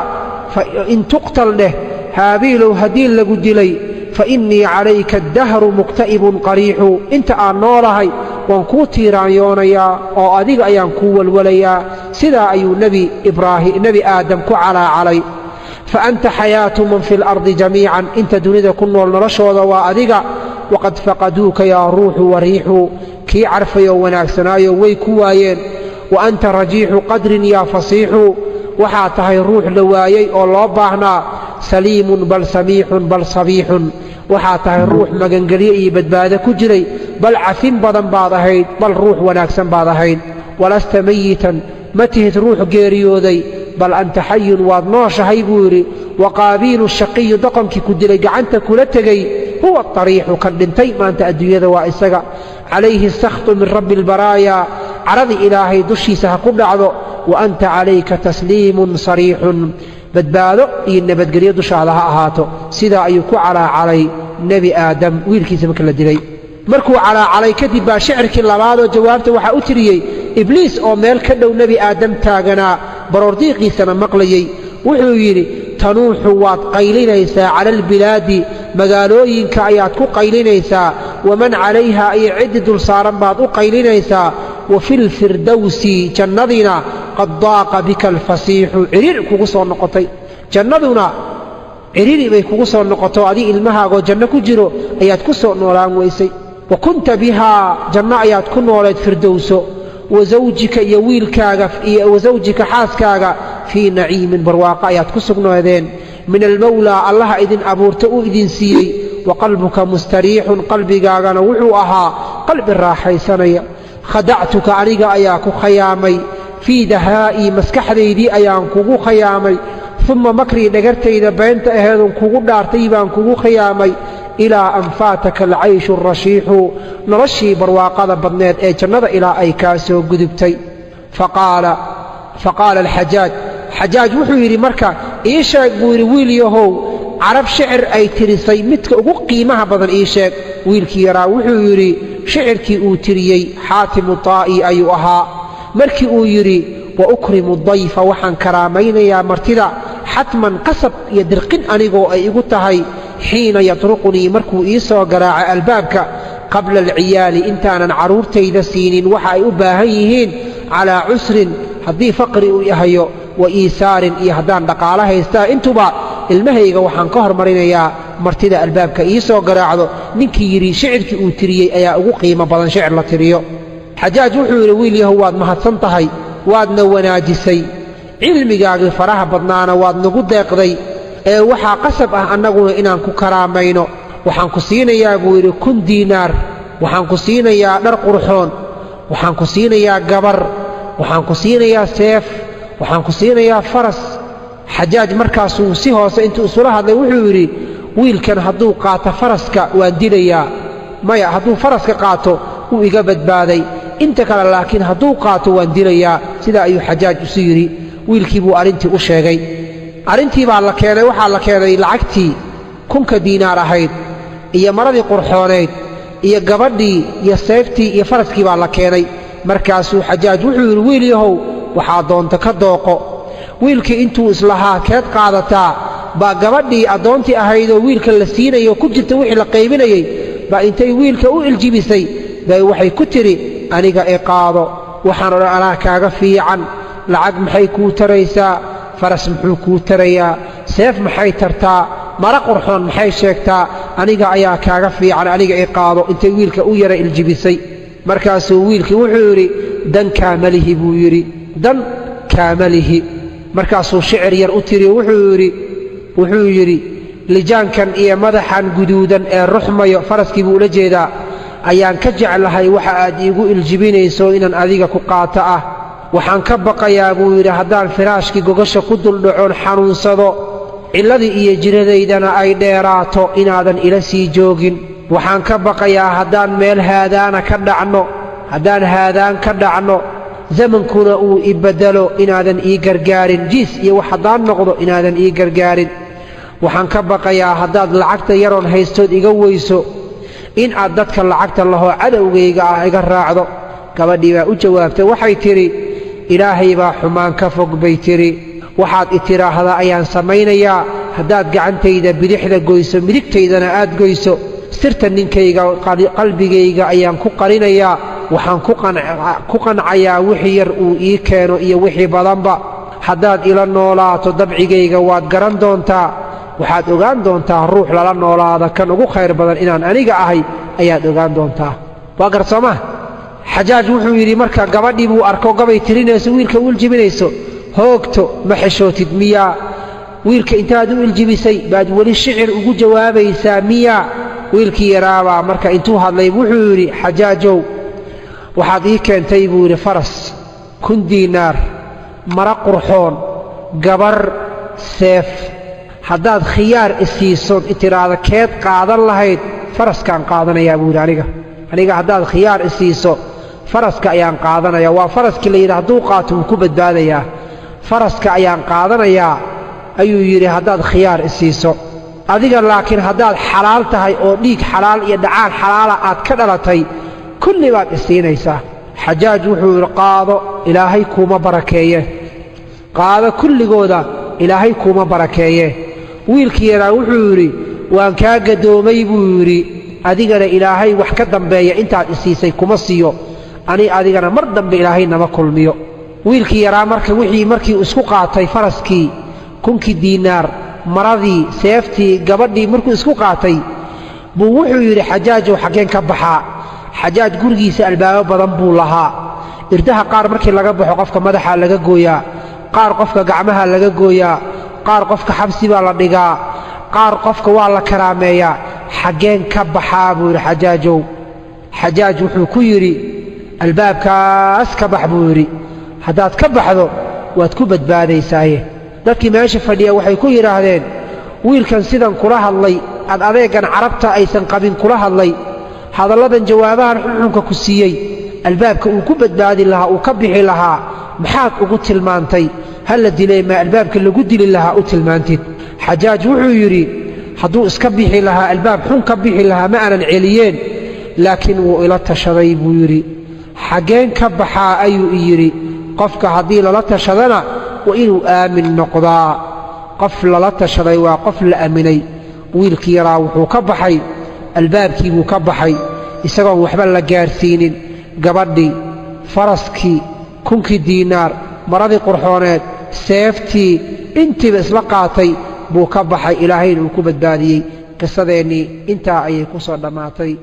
in tuqtal dheh haabiilow haddii lagu dilay, fa innii calayka addahru mukta'ibun qariixu, inta aan noolahay waan kuu tiiraanyoonayaa oo adiga ayaan kuu walwalayaa. sidaa ayuu nebi aadam ku calaacalay. fa anta xayaatu man fi اlardi jamiican, inta dunida ku nool noloshooda waa adiga. waqad faqaduuka yaa ruuxu wariixu, kii carfayoo wanaagsanaayo way ku waayeen. wa anta rajiixu qadrin yaa fasiixu, waxaa tahay ruux la waayey oo loo baahnaa. saliimun bal samiixun bal sabiixun, waxaa tahay ruux magangelye iyo badbaado ku jiray, bal cafin badan baad ahayd, bal ruux wanaagsan baad ahayd. walasta mayitan, ma tihid ruux geeriyooday, bal anta xayun waad nooshahay buu yidhi. wa qaabiilu shaqiyu, doqonkii ku dilay gacanta kula tegey, huwa ariixu, kan dhintay maanta adduunyada waa isaga. calayhi sakhtu min rabbi albaraayaa, caradii ilaahay dushiisa ha ku dhacdo. wa anta calayka tasliimun sariixun, badbaado iyo nabadgelyo dushaada ha ahaato. sidaa ayuu ku calaacalay nebi aadam wiilkiisa marka la dilay. markuu calaacalay kadib baa shicirkii labaadoo jawaabta waxaa u tiriyey ibliis oo meel ka dhow nebi aadam taaganaa baroordiiqiisana maqlayey. wuxuu yidhi tanuuxu waad qaylinaysaa cala albilaadi magaalooyinka ayaad ku qaylinaysaa waman calayha iyo ciddi dul saaran baad u qaylinaysaa wafi lfirdowsi jannadiina qad daaqa bika alfasiixu ciriiri kugu soo noqotay jannaduna ciriiri bay kugu soo noqoto adii ilmahaagoo janno ku jiro ayaad ku soo noolaan weysay wa kunta bihaa janno ayaad ku noolayd firdowso wasawjika iyo wiilkaaga iyo wasawjika xaaskaaga fii naciimin barwaaqo ayaad ku sugnaadeen min almawlaa allaha idin abuurta uu idin siiyey wa qalbuka mustariixun qalbigaagana wuxuu ahaa qalbi raaxaysanaya khadactuka aniga ayaa ku khayaamay fii dahaa'ii maskaxdaydii ayaan kugu khayaamay uma makrii dhagartayda beenta aheedun kugu dhaartay baan kugu khayaamay ilaa an faataka alcayshu arashiixu noloshii barwaaqada badneed ee jannada ilaa ay kaa soo gudubtay faqaala xajaaj wuxuu yidhi marka ii sheeg buu yidhi wiil yahow carab shicir ay tirisay midka ugu qiimaha badan ii sheeg wiilkii yaraa wuxuu yidhi shicirkii uu tiriyey xaatimu taa'i ayuu ahaa markii uu yidhi wa ukrimu dayfa waxaan karaamaynayaa martida xatman qasab iyo dirqin anigoo ay igu tahay xiina yatruqunii markuu ii soo garaaca albaabka qabla alciyaali intaanan carruurtayda siinin waxa ay u baahan yihiin calaa cusrin haddii faqri uu yahayo wa iisaarin iyo haddaan dhaqaalo haystaa intuba ilmahayga waxaan ka hormarinayaa martida albaabka ii soo garaacdo ninkii yidhi shicirkii uu tiriyey ayaa ugu qiimo badan shicir la tiriyo xajaaj wuxuu yidhi wiil yahow waad mahadsan tahay waadna wanaajisay cilmigaagii faraha badnaana waad nagu deeqday ee waxaa qasab ah annaguna inaan ku karaamayno waxaan ku siinayaa buu yidhi 1,000 diinaar waxaan ku siinayaa dhar qurxoon waxaan ku siinayaa gabar waxaan ku siinayaa seef waxaan ku siinayaa faras xajaaj markaasuu si hoose intuu isula hadlay wuxuu yidhi wiilkan hadduu qaato faraska waan dilayaa maya hadduu faraska qaato wuu iga badbaaday inta kale laakiin hadduu qaato waan dilayaa sidaa ayuu xajaaj isu yidhi wiilkii buu arrintii u sheegay arrintii baa la keenay waxaa la keenay lacagtii 1,000 diinaar ahayd iyo maradii qurxoonayd iyo gabadhii iyo seeftii iyo faraskii baa la keenay markaasuu xajaaj wuxuu yidhi wiil yahow waxaa doonta ka dooqo wiilkii intuu islahaa keed qaadataa baa gabadhii addoontii ahaydoo wiilka la siinayo ku jirta wixii la qaybinayey baa intay wiilka u iljibisay bay waxay ku tidhi aniga i qaado waxaan odhan anaa kaaga fiican lacag maxay kuu taraysaa faras muxuu kuu tarayaa seef maxay tartaa mara qurxoon maxay sheegtaa aniga ayaa kaaga fiican aniga i qaado intay wiilka u yara iljibisay markaasuu wiilkii wuxuu yidhi dan kaamalihi buu yidhi dan kaamalihi markaasuu shicir yar u tiri wuxuu yidhi lijaankan iyo madaxan guduudan ee ruxmayo faraskii buu ula jeedaa ayaan ka jeclahay waxa aad iigu iljibinayso inaan adiga ku qaato ah waxaan ka baqayaa buu yidhi haddaan firaashkii gogasha ku duldhacoon xanuunsado cilladii iyo jiradaydana ay dheeraato inaadan ila sii joogin waxaan ka baqayaa haddaan meel haadaan ka dhacno zamankuna uu i beddelo inaadan ii gargaarin jiis iyo wax haddaan noqdo inaadan ii gargaarin waxaan ka baqayaa haddaad lacagta yaroon haystood iga weyso in aad dadka lacagta lahoo cadowgayga ah iga raacdo gabadhii baa u jawaabtay waxay tidhi ilaahay baa xumaan ka fog bay tidhi waxaad i tidhaahdaa ayaan samaynayaa haddaad gacantayda bidixda goyso midigtaydana aad goyso sirta ninkayga qalbigayga ayaan ku qarinayaa waxaan ku qancayaa wixii yar uu ii keeno iyo wixii badanba haddaad ila noolaato dabcigayga waad garan doontaa waxaad ogaan doontaa ruux lala noolaada kan ugu khayr badan inaan aniga ahay ayaad ogaan doontaa waa garsoomaa xajaaj wuxuu yidhi marka gabadhii buu arko gabay tirinayso wiilka u iljibinayso hoogto ma xeshootid miyaa wiilka intaad u iljibisay baad weli shicir ugu jawaabaysaa miyaa wiilkii yaraabaa marka intuu hadlay wuxuu yidhi xajaajow waxaad ii keentay buu yidhi faras 1,000 diinaar mara qurxoon gabar seef haddaad khiyaar isiisood itiraahda keed qaadan lahayd faraskaan qaadanayaa buu yidhi aniga haddaad khiyaar isiiso faraska ayaan qaadanayaa waa faraskii la yidhi hadduu qaato wuu ku badbaadayaa faraska ayaan qaadanayaa ayuu yidhi haddaad khiyaar isiiso adiga laakiin haddaad xalaal tahay oo dhiig xalaal iyo dhacaan xalaala aad ka dhalatay kulli baad isiinaysaa xajaaj wuxuu yidhi qaado ilaahay kuuma barakeeye qaado kulligooda ilaahay kuma barakeeye wiilkii yaraa wuxuu yidhi waan kaa gadoomay buu yidhi adigana ilaahay wax ka dambeeya intaad isiisay kuma siiyo ani adigana mar dambe ilaahay nama kulmiyo wiilkii yaraa markii isku qaatay faraskii 1000 diinaar maradii seeftii gabadhii markuu isku qaatay buu wuxuu yidhi xajaajow xaggeen ka baxaa xajaaj gurigiisa albaabo badan buu lahaa irdaha qaar markii laga baxo qofka madaxa laga gooyaa qaar qofka gacmaha laga gooyaa qaar qofka xabsi baa la dhigaa qaar qofka waa la karaameeyaa xaggeen ka baxaa buu yidhi xajaajow xajaaj wuxuu ku yidhi albaabkaas ka bax buu yidhi haddaad ka baxdo waad ku badbaadaysaaye dadkii meesha fadhiya waxay ku yidhaahdeen wiilkan sidan kula hadlay ad adeegan carabta aysan qabin kula hadlay hadalladan jawaabahan xunxunka ku siiyey albaabka uu ku badbaadi lahaa uu ka bixi lahaa maxaad ugu tilmaantay hal la dilay ma albaabka lagu dili lahaa u tilmaantid xajaaj wuxuu yidhi hadduu iska bixi lahaa albaab xun ka bixi lahaa ma aanan celiyeen laakiin wuu ila tashaday buu yidhi xaggeen ka baxaa ayuu yidhi qofka haddii lala tashadana waa inuu aamin noqdaa qof lala tashaday waa qof la aaminay wiilkii yaraa wuxuu ka baxay albaabkii buu ka baxay isagoon waxba la gaarsiinin gabadhii faraskii 1000 diinaar maradii qurxooneed seeftii intiiba isla qaatay buu ka baxay ilaahayna uu ku badbaadiyey qisadeennii intaa ayay ku soo dhammaatay